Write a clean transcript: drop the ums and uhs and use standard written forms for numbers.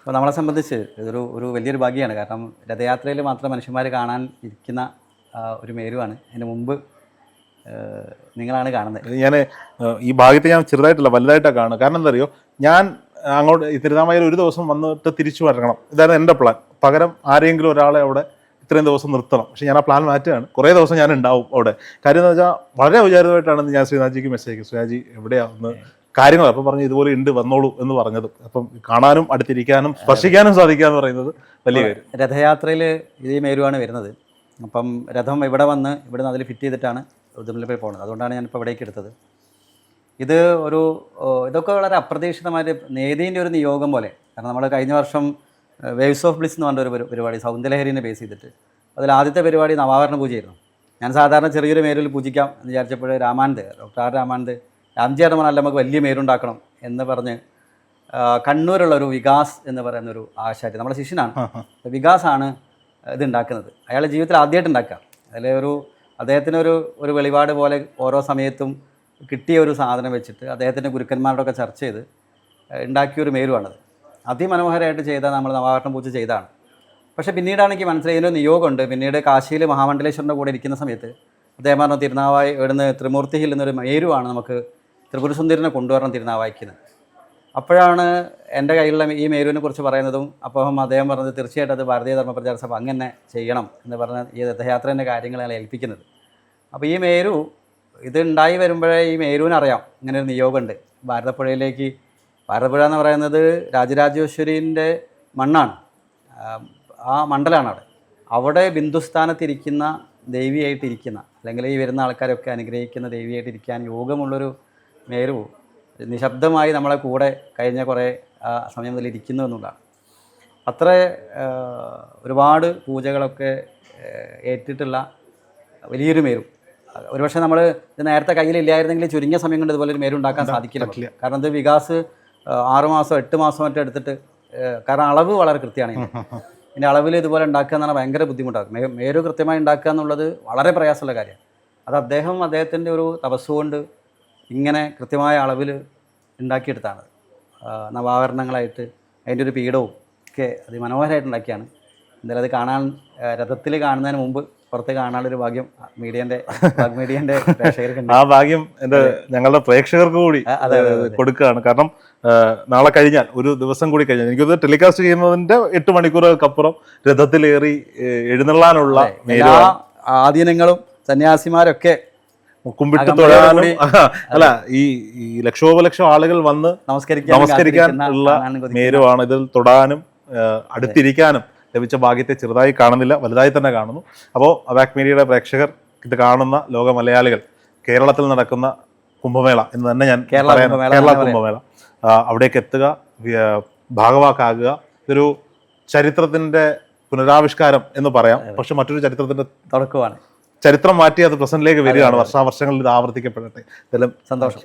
അപ്പോൾ നമ്മളെ സംബന്ധിച്ച് ഇതൊരു വലിയൊരു ഭാഗ്യമാണ്. കാരണം രഥയാത്രയിൽ മാത്രം മനുഷ്യന്മാർ കാണാൻ ഇരിക്കുന്ന ഒരു മേരുവാണ്. അതിന് മുമ്പ് നിങ്ങളാണ് കാണുന്നത്. ഞാൻ ഈ ഭാഗ്യത്തെ ഞാൻ ചെറുതായിട്ടല്ല വലുതായിട്ടാണ് കാണുന്നത്. കാരണം എന്താ അറിയോ, ഞാൻ അങ്ങോട്ട് ഈ തിരുനാവായയിൽ ഒരു ദിവസം വന്നിട്ട് തിരിച്ചു വരണം, ഇതായിരുന്നു എൻ്റെ പ്ലാൻ. പകരം ആരെങ്കിലും ഒരാളെ അവിടെ ഇത്രയും ദിവസം നിർത്തണം. പക്ഷേ ഞാൻ ആ പ്ലാൻ മാറ്റുകയാണ്. കുറേ ദിവസം ഞാൻ ഉണ്ടാവും അവിടെ. കാര്യം എന്ന് വെച്ചാൽ വളരെ ഔചാരികമായിട്ടാണ് ഞാൻ ശ്രീനാഥ്ജിക്ക് മെസ്സേജ് അയക്കും, ശ്രീനാഥ്ജി എവിടെയാണെന്ന് കാര്യങ്ങൾ. അപ്പം പറഞ്ഞു ഇതുപോലെ ഉണ്ട് വന്നോളൂ എന്ന് പറഞ്ഞത്. അപ്പം കാണാനും അടുത്തിരിക്കാനും സ്പർശിക്കാനും സാധിക്കുക എന്ന് പറയുന്നത് വലിയ കാര്യം. രഥയാത്രയിൽ ഇതേ മേരുവാണ് വരുന്നത്. അപ്പം രഥം ഇവിടെ വന്ന് ഇവിടുന്ന് അതിൽ ഫിറ്റ് ചെയ്തിട്ടാണ് ഉദുമലിൽ പോകുന്നത്. അതുകൊണ്ടാണ് ഞാനിപ്പോൾ ഇവിടേക്ക് എടുത്തത്. ഇതൊക്കെ വളരെ അപ്രതീക്ഷിതമായിട്ട് നേതീൻ്റെ ഒരു നിയോഗം പോലെ. കാരണം നമ്മൾ കഴിഞ്ഞ വർഷം വേവ്സ് ഓഫ് ബ്ലിസ് എന്ന് പറഞ്ഞൊരു പരിപാടി സൗന്ദര്യലഹരിനെ ബേസ് ചെയ്തിട്ട്, അതിൽ ആദ്യത്തെ പരിപാടി നവാവരണ പൂജയായിരുന്നു. ഞാൻ സാധാരണ ചെറിയൊരു മേരിൽ പൂജിക്കാം എന്ന് വിചാരിച്ചപ്പോൾ ഡോക്ടർ ആർ രാമാനന്ദ് രാംജിയുടെ പറഞ്ഞാൽ നമുക്ക് വലിയ മേരുണ്ടാക്കണം എന്ന് പറഞ്ഞ് കണ്ണൂരുള്ള ഒരു വികാസ് എന്ന് പറയുന്ന ഒരു ആശാരി, നമ്മുടെ ശിഷ്യനാണ്. വികാസാണ് ഇത് ഉണ്ടാക്കുന്നത്. അയാളുടെ ജീവിതത്തിൽ ആദ്യമായിട്ട് ഉണ്ടാക്കുക. അദ്ദേഹത്തിനൊരു വെളിപാട് പോലെ ഓരോ സമയത്തും കിട്ടിയ ഒരു സാധനം വെച്ചിട്ട് അദ്ദേഹത്തിൻ്റെ ഗുരുക്കന്മാരോടൊക്കെ ചർച്ച ചെയ്ത് ഉണ്ടാക്കിയൊരു മേരുവാണത്. അതിമനോഹരമായിട്ട് ചെയ്ത നമ്മൾ നവാവരണ പൂജ ചെയ്താണ്. പക്ഷേ പിന്നീടാണ് എനിക്ക് മനസ്സിലായി ഇതിനൊരു നിയോഗമുണ്ട്. പിന്നീട് കാശിയിൽ മഹാമണ്ഡലേശ്വരൻ്റെ കൂടെ ഇരിക്കുന്ന സമയത്ത് അദ്ദേഹം പറഞ്ഞു തിരുനാവായി ഇവിടുന്ന് ത്രിമൂർത്തി ഹിൽ എന്നൊരു മേരുവാണ് നമുക്ക് ത്രിപുരസുന്ദരനെ കൊണ്ടുവരണം തിരുനാവായിക്കുന്നത്. അപ്പോഴാണ് എൻ്റെ കയ്യിലുള്ള ഈ മേരുവിനെ കുറിച്ച് പറയുന്നതും. അപ്പം അദ്ദേഹം പറഞ്ഞത് തീർച്ചയായിട്ടും അത് ഭാരതീയ ധർമ്മ പ്രചാര സഭ അങ്ങനെ ചെയ്യണം എന്ന് പറഞ്ഞ ഈ രഥയാത്രേൻ്റെ കാര്യങ്ങളാണ് ഏൽപ്പിക്കുന്നത്. അപ്പോൾ ഈ മേരു ഇത് ഉണ്ടായി വരുമ്പോഴേ ഈ മേരുവിനറിയാം ഇങ്ങനെ ഒരു നിയോഗമുണ്ട്. ഭാരതപ്പുഴയിലേക്ക്, ഭാരതപ്പുഴ എന്ന് പറയുന്നത് രാജരാജേശ്വരീൻ്റെ മണ്ണാണ്, ആ മണ്ഡലമാണ് അവിടെ ബിന്ദുസ്ഥാനത്തിരിക്കുന്ന ദേവിയായിട്ടിരിക്കുന്ന, അല്ലെങ്കിൽ ഈ വരുന്ന ആൾക്കാരൊക്കെ അനുഗ്രഹിക്കുന്ന ദേവിയായിട്ടിരിക്കാൻ യോഗമുള്ളൊരു മേരു നിശബ്ദമായി നമ്മളെ കൂടെ കഴിഞ്ഞ കുറേ സമയം മുതൽ ഇരിക്കുന്നു എന്നുള്ളതാണ്. അത്ര ഒരുപാട് പൂജകളൊക്കെ ഏറ്റിട്ടുള്ള വലിയൊരു മേരു. ഒരുപക്ഷെ നമ്മൾ ഇത് നേരത്തെ കയ്യിലില്ലായിരുന്നെങ്കിൽ ചുരുങ്ങിയ സമയം കൊണ്ട് ഇതുപോലെ ഒരു മേരുണ്ടാക്കാൻ സാധിക്കില്ല. കാരണം ഇത് വികാസ് 6 മാസം 8 മാസം മറ്റോ എടുത്തിട്ട്, കാരണം അളവ് വളരെ കൃത്യമാണ്. ഇതിൻ്റെ അളവിൽ ഇതുപോലെ ഉണ്ടാക്കുക എന്ന് പറഞ്ഞാൽ ഭയങ്കര ബുദ്ധിമുട്ടാകും. മേരു കൃത്യമായി ഉണ്ടാക്കുക എന്നുള്ളത് വളരെ പ്രയാസമുള്ള കാര്യമാണ്. അത് അദ്ദേഹത്തിൻ്റെ ഒരു തപസ്സുകൊണ്ട് ഇങ്ങനെ കൃത്യമായ അളവിൽ ഉണ്ടാക്കിയെടുത്താണ്. നവാവരണങ്ങളായിട്ട് അതിൻ്റെ ഒരു പീഠവും ഒക്കെ അതിമനോഹരമായിട്ട് ഉണ്ടാക്കിയാണ്. എന്തായാലും അത് കാണാൻ രഥത്തിൽ കാണുന്നതിന് മുമ്പ് പുറത്ത് കാണാനൊരു ഭാഗ്യം മീഡിയൻ്റെ പ്രേക്ഷകർക്ക്. ആ ഭാഗ്യം ഞങ്ങളുടെ പ്രേക്ഷകർക്ക് കൂടി കൊടുക്കുകയാണ്. കാരണം നാളെ കഴിഞ്ഞാൽ, ഒരു ദിവസം കൂടി കഴിഞ്ഞാൽ, എനിക്കത് ടെലികാസ്റ്റ് ചെയ്യുന്നതിൻ്റെ 8 മണിക്കൂറുകൾക്കപ്പുറം രഥത്തിലേറി എഴുന്നള്ളാനുള്ള ആധീനങ്ങളും സന്യാസിമാരൊക്കെ കുമ്പിട്ട് തൊഴാനും അല്ല, ഈ ലക്ഷോപലക്ഷം ആളുകൾ വന്ന് നമസ്കരിക്കാൻ ഉള്ള മേരുവാണ്. ഇതിൽ തൊടാനും അടുത്തിരിക്കാനും ലഭിച്ച ഭാഗ്യത്തെ ചെറുതായി കാണുന്നില്ല, വലുതായി തന്നെ കാണുന്നു. അപ്പോൾ അവാക് മീഡിയയുടെ പ്രേക്ഷകർ, ഇത് കാണുന്ന ലോക മലയാളികൾ, കേരളത്തിൽ നടക്കുന്ന കുംഭമേള എന്ന് തന്നെ ഞാൻ കേരള കുംഭമേള അവിടേക്ക് എത്തുക, ഭാഗവാക്കാകുക. ഇതൊരു ചരിത്രത്തിൻ്റെ പുനരാവിഷ്കാരം എന്ന് പറയാം. പക്ഷെ മറ്റൊരു ചരിത്രത്തിൻ്റെ തുടക്കമാണ്. ചരിത്രം മാറ്റി അത് പ്രസന്റിലേക്ക് വരികയാണ്. വർഷാവർഷങ്ങളിൽ ഇത് ആവർത്തിക്കപ്പെടട്ടെ. ഇതെല്ലാം സന്തോഷം.